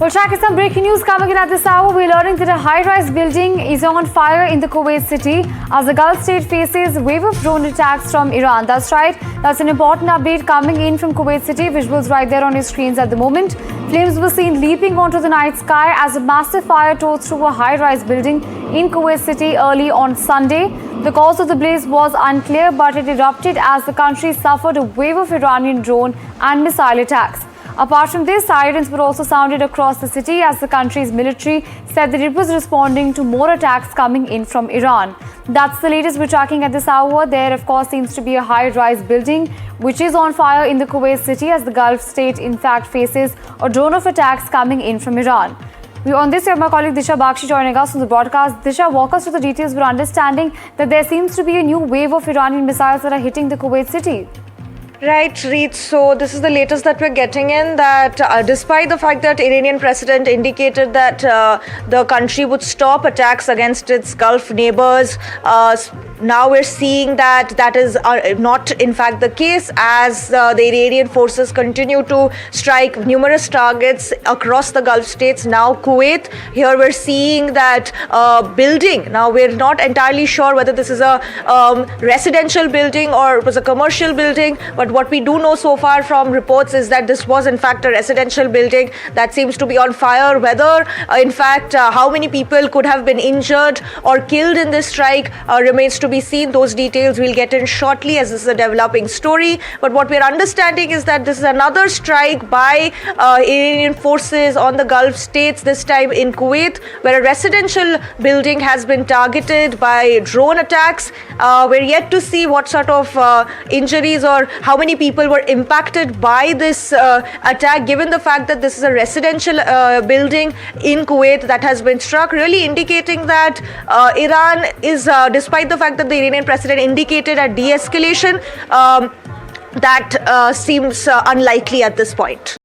We'll track some breaking news coming in at this hour. We're learning that a high-rise building is on fire in the Kuwait City as the Gulf state faces a wave of drone attacks from Iran. That's right. That's an important update coming in from Kuwait City. Visuals right there on your screens at the moment. Flames were seen leaping onto the night sky as a massive fire tore through a high-rise building in Kuwait City early on Sunday. The cause of the blaze was unclear, but it erupted as the country suffered a wave of Iranian drone and missile attacks. Apart from this, sirens were also sounded across the city as the country's military said that it was responding to more attacks coming in from Iran. That's the latest we're tracking at this hour. There, of course, seems to be a high-rise building which is on fire in the Kuwait City as the Gulf state, in fact, faces a drone of attacks coming in from Iran. On this, we have my colleague Disha Bakshi joining us on the broadcast. Disha, walk us through the details. We're understanding that there seems to be a new wave of Iranian missiles that are hitting the Kuwait City. Right, Reet. So this is the latest that we're getting in, that despite the fact that Iranian president indicated that the country would stop attacks against its Gulf neighbors, now we're seeing that that is not in fact the case, as the Iranian forces continue to strike numerous targets across the Gulf states. Now Kuwait, here we're seeing that building. Now we're not entirely sure whether this is a residential building or it was a commercial building, but what we do know so far from reports is that this was in fact a residential building that seems to be on fire. Whether in fact how many people could have been injured or killed in this strike remains to be seen. Those details we'll get in shortly, as this is a developing story. But what we're understanding is that this is another strike by Iranian forces on the Gulf states, this time in Kuwait, where a residential building has been targeted by drone attacks. We're yet to see what sort of injuries or how many people were impacted by this attack, given the fact that this is a residential building in Kuwait that has been struck, really indicating that Iran is, despite the fact that the Iranian president indicated a de-escalation, that seems unlikely at this point.